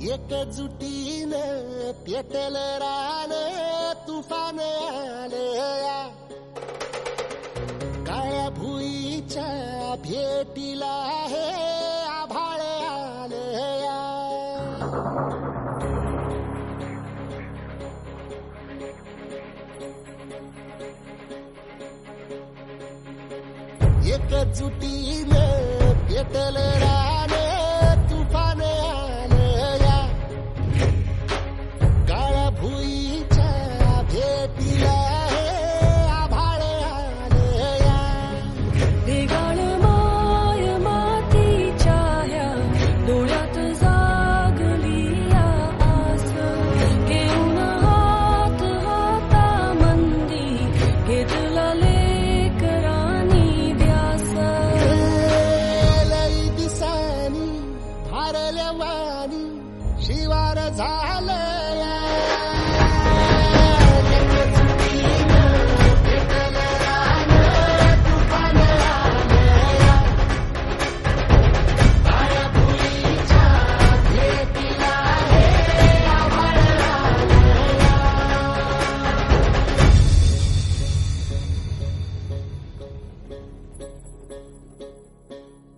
एकजुटीने पेटल रान तुफान आलया काळ्या भुईच्या भेटीला हे आभाळ आलया एकजुटीने पेटल रान तुफान आलया काळ्या भुईच्या भेटीला हे आभाळ आलया वेगाळ माय मातीच्या ह्या डोळ्यात जागली या आस घेऊन हात हातामंदी घेतला लेकरांनी ध्यास लई दिसानी भारल्या वाणी शिवार झालया